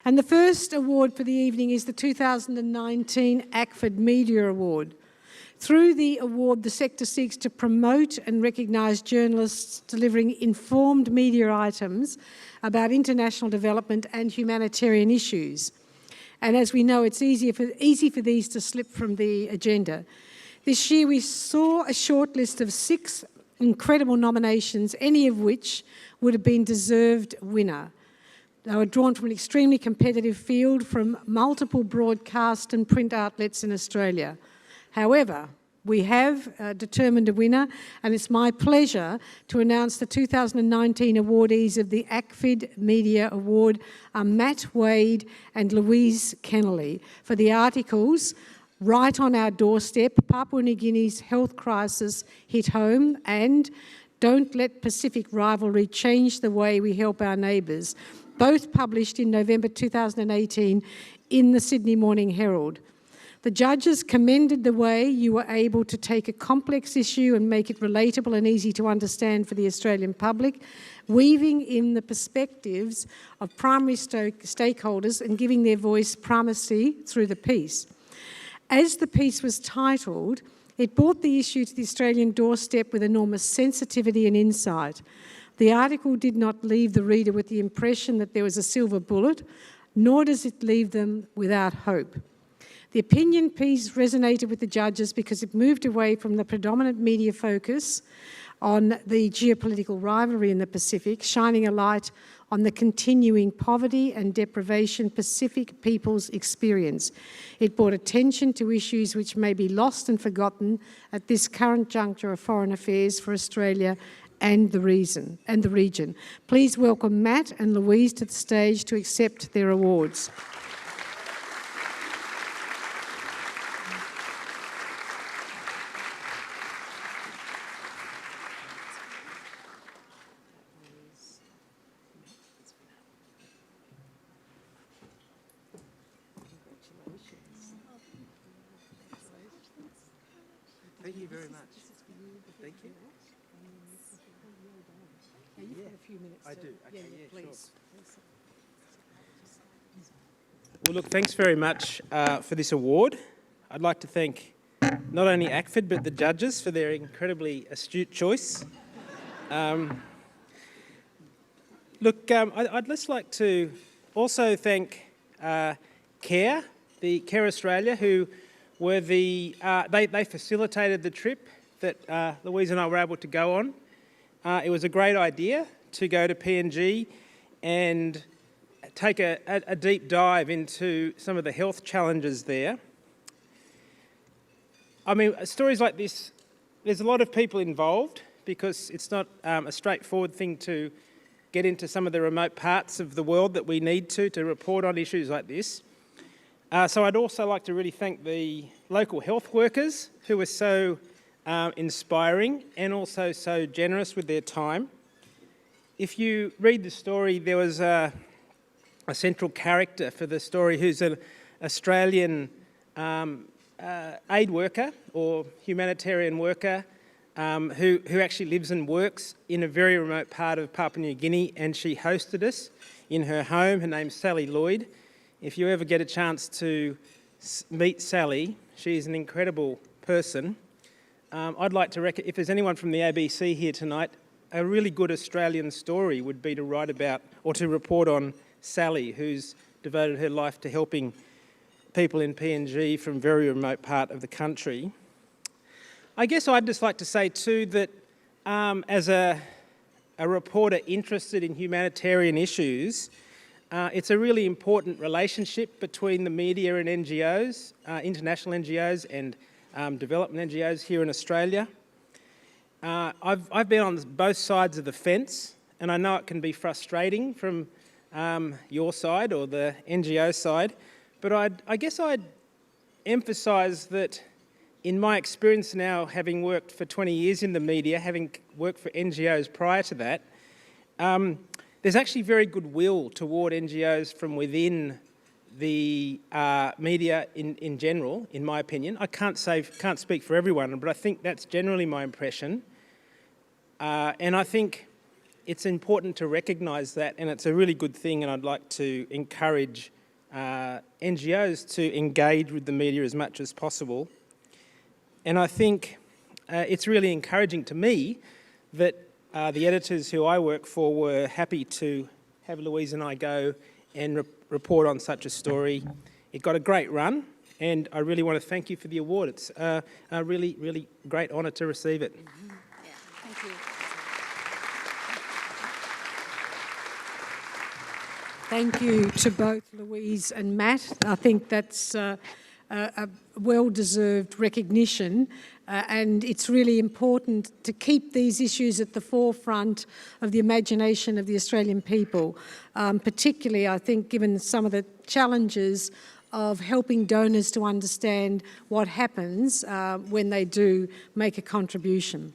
And the first award for the evening is the 2019 ACFID Media Award. Through the award, the sector seeks to promote and recognise journalists delivering informed media items about international development and humanitarian issues. And as we know, it's easy for these to slip from the agenda. This year we saw a short list of 6 incredible nominations, any of which would have been deserved winner. They were drawn from an extremely competitive field from multiple broadcast and print outlets in Australia. However, we have determined a winner, and it's my pleasure to announce the 2019 awardees of the ACFID Media Award are Matt Wade and Louise Kennerley for the articles "Right on Our Doorstep, Papua New Guinea's Health Crisis Hit Home" and "Don't Let Pacific Rivalry Change the Way We Help Our Neighbours," both published in November 2018 in the Sydney Morning Herald. The judges commended the way you were able to take a complex issue and make it relatable and easy to understand for the Australian public, weaving in the perspectives of primary stakeholders and giving their voice primacy through the piece. As the piece was titled, it brought the issue to the Australian doorstep with enormous sensitivity and insight. The article did not leave the reader with the impression that there was a silver bullet, nor does it leave them without hope. The opinion piece resonated with the judges because it moved away from the predominant media focus on the geopolitical rivalry in the Pacific, shining a light on the continuing poverty and deprivation Pacific peoples experience. It brought attention to issues which may be lost and forgotten at this current juncture of foreign affairs for Australia and the region. Please welcome Matt and Louise to the stage to accept their awards. Thank you very much. Thank you. You've got a few minutes. I do. Okay, yeah, please. Sure. Well, look, thanks very much for this award. I'd like to thank not only ACFID but the judges for their incredibly astute choice. I'd just like to also thank CARE, the CARE Australia, who were they facilitated the trip that Louise and I were able to go on. It was a great idea to go to PNG and take a deep dive into some of the health challenges there. I mean, stories like this, there's a lot of people involved because it's not a straightforward thing to get into some of the remote parts of the world that we need to report on issues like this. So I'd also like to really thank the local health workers who were so inspiring and also so generous with their time. If you read the story, there was a central character for the story who's an Australian aid worker or humanitarian worker who actually lives and works in a very remote part of Papua New Guinea, and she hosted us in her home. Her name's Sally Lloyd. If you ever get a chance to meet Sally, she's an incredible person. I'd like to if there's anyone from the ABC here tonight, a really good Australian story would be to write about or to report on Sally, who's devoted her life to helping people in PNG from a very remote part of the country. I guess I'd just like to say too that as a reporter interested in humanitarian issues, it's a really important relationship between the media and NGOs, international NGOs and development NGOs here in Australia. I've been on both sides of the fence, and I know it can be frustrating from your side or the NGO side, but I guess I'd emphasise that in my experience now, having worked for 20 years in the media, having worked for NGOs prior to that, there's actually very good will toward NGOs from within the media in general, in my opinion. I can't speak for everyone, but I think that's generally my impression. And I think it's important to recognise that, and it's a really good thing, and I'd like to encourage NGOs to engage with the media as much as possible. And I think it's really encouraging to me that the editors who I work for were happy to have Louise and I go and report on such a story. It got a great run, and I really want to thank you for the award. It's a really, really great honour to receive it. Yeah, thank you. Thank you to both Louise and Matt. I think that's a well-deserved recognition, and it's really important to keep these issues at the forefront of the imagination of the Australian people, particularly, I think, given some of the challenges of helping donors to understand what happens when they do make a contribution.